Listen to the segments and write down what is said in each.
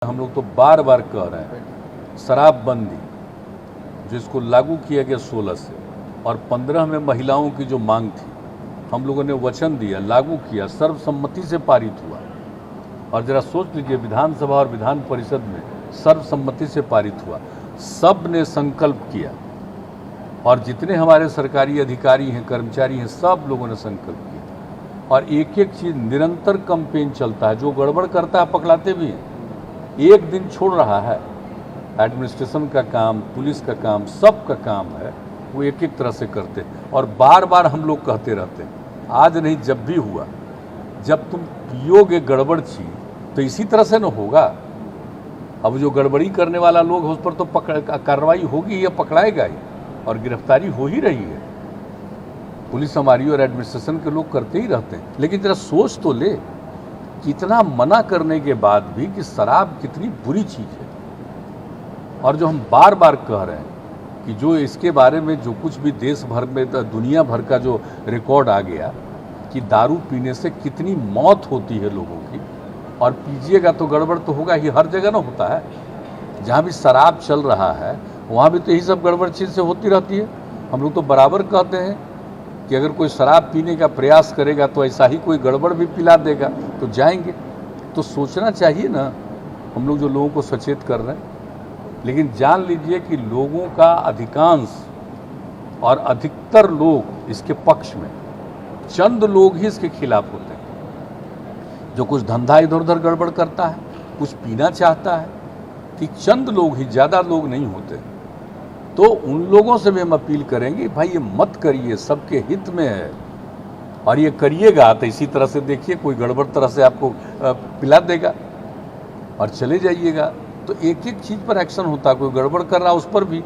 हम लोग तो बार बार कह रहे हैं शराबबंदी जिसको लागू किया गया 16 से और 15 में महिलाओं की जो मांग थी, हम लोगों ने वचन दिया, लागू किया, सर्वसम्मति से पारित हुआ। और जरा सोच लीजिए, विधानसभा और विधान परिषद में सर्वसम्मति से पारित हुआ। सब ने संकल्प किया और जितने हमारे सरकारी अधिकारी हैं, कर्मचारी हैं, सब लोगों ने संकल्प किया। और एक एक चीज़ निरंतर कैंपेन चलता है। जो गड़बड़ करता है पकड़ाते भी हैं, एक दिन छोड़ रहा है। एडमिनिस्ट्रेशन का काम, पुलिस का काम, सब का काम है, वो एक एक तरह से करते हैं। और बार बार हम लोग कहते रहते हैं, आज नहीं जब भी हुआ, जब तुम पियोगे गड़बड़ चीज तो इसी तरह से न होगा। अब जो गड़बड़ी करने वाला लोग है उस पर तो कार्रवाई होगी या पकड़ाएगा ही, और गिरफ्तारी हो ही रही है। पुलिस हमारी और एडमिनिस्ट्रेशन के लोग करते ही रहते हैं। लेकिन जरा सोच तो ले, कितना मना करने के बाद भी कि शराब कितनी बुरी चीज़ है। और जो हम बार बार कह रहे हैं कि जो इसके बारे में जो कुछ भी देश भर में, दुनिया भर का जो रिकॉर्ड आ गया कि दारू पीने से कितनी मौत होती है लोगों की, और पीजिएगा तो गड़बड़ तो होगा ही, हर जगह ना होता है। जहाँ भी शराब चल रहा है वहाँ भी तो यही सब गड़बड़ चीज़ से होती रहती है। हम लोग तो बराबर कहते हैं कि अगर कोई शराब पीने का प्रयास करेगा तो ऐसा ही कोई गड़बड़ भी पिला देगा तो जाएंगे। तो सोचना चाहिए ना, हम लोग जो लोगों को सचेत कर रहे हैं। लेकिन जान लीजिए कि लोगों का अधिकांश और अधिकतर लोग इसके पक्ष में, चंद लोग ही इसके खिलाफ होते हैं। जो कुछ धंधा इधर उधर गड़बड़ करता है, कुछ पीना चाहता है, कि चंद लोग ही, ज़्यादा लोग नहीं होते। तो उन लोगों से भी हम अपील करेंगे, भाई ये मत करिए, सबके हित में है। और ये करिएगा तो इसी तरह से देखिए, कोई गड़बड़ तरह से आपको पिला देगा और चले जाइएगा। तो एक एक चीज़ पर एक्शन होता है, कोई गड़बड़ कर रहा है उस पर भी।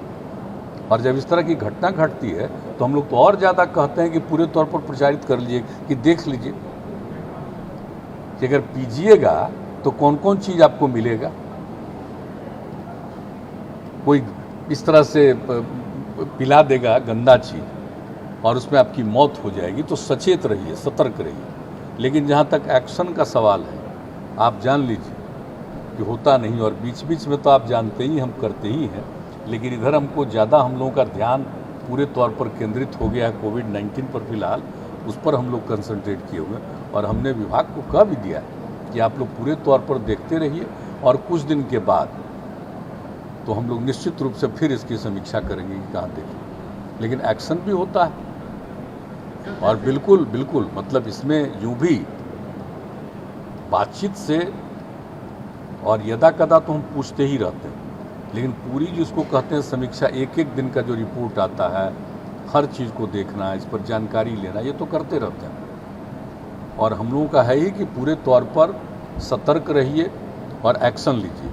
और जब इस तरह की घटना घटती है तो हम लोग तो और ज़्यादा कहते हैं कि पूरे तौर पर प्रचारित कर लीजिए, कि देख लीजिए कि अगर पीजिएगा तो कौन कौन चीज़ आपको मिलेगा। कोई इस तरह से पिला देगा गंदा चीज़ और उसमें आपकी मौत हो जाएगी, तो सचेत रहिए, सतर्क रहिए। लेकिन जहाँ तक एक्शन का सवाल है, आप जान लीजिए कि होता नहीं। और बीच बीच में तो आप जानते ही, हम करते ही हैं। लेकिन इधर हमको ज़्यादा, हम लोगों का ध्यान पूरे तौर पर केंद्रित हो गया है कोविड-19 पर। फिलहाल उस पर हम लोग कंसंट्रेट किए हुए हैं। और हमने विभाग को कह भी दिया है कि आप लोग पूरे तौर पर देखते रहिए, और कुछ दिन के बाद तो हम लोग निश्चित रूप से फिर इसकी समीक्षा करेंगे कि कहाँ देखें। लेकिन एक्शन भी होता है। और बिल्कुल बिल्कुल, मतलब इसमें यूँ भी बातचीत से और यदा कदा तो हम पूछते ही रहते हैं, लेकिन पूरी जिसको कहते हैं समीक्षा, एक एक दिन का जो रिपोर्ट आता है, हर चीज़ को देखना, इस पर जानकारी लेना, ये तो करते रहते हैं। और हम लोगों का है ही कि पूरे तौर पर सतर्क रहिए और एक्शन लीजिए।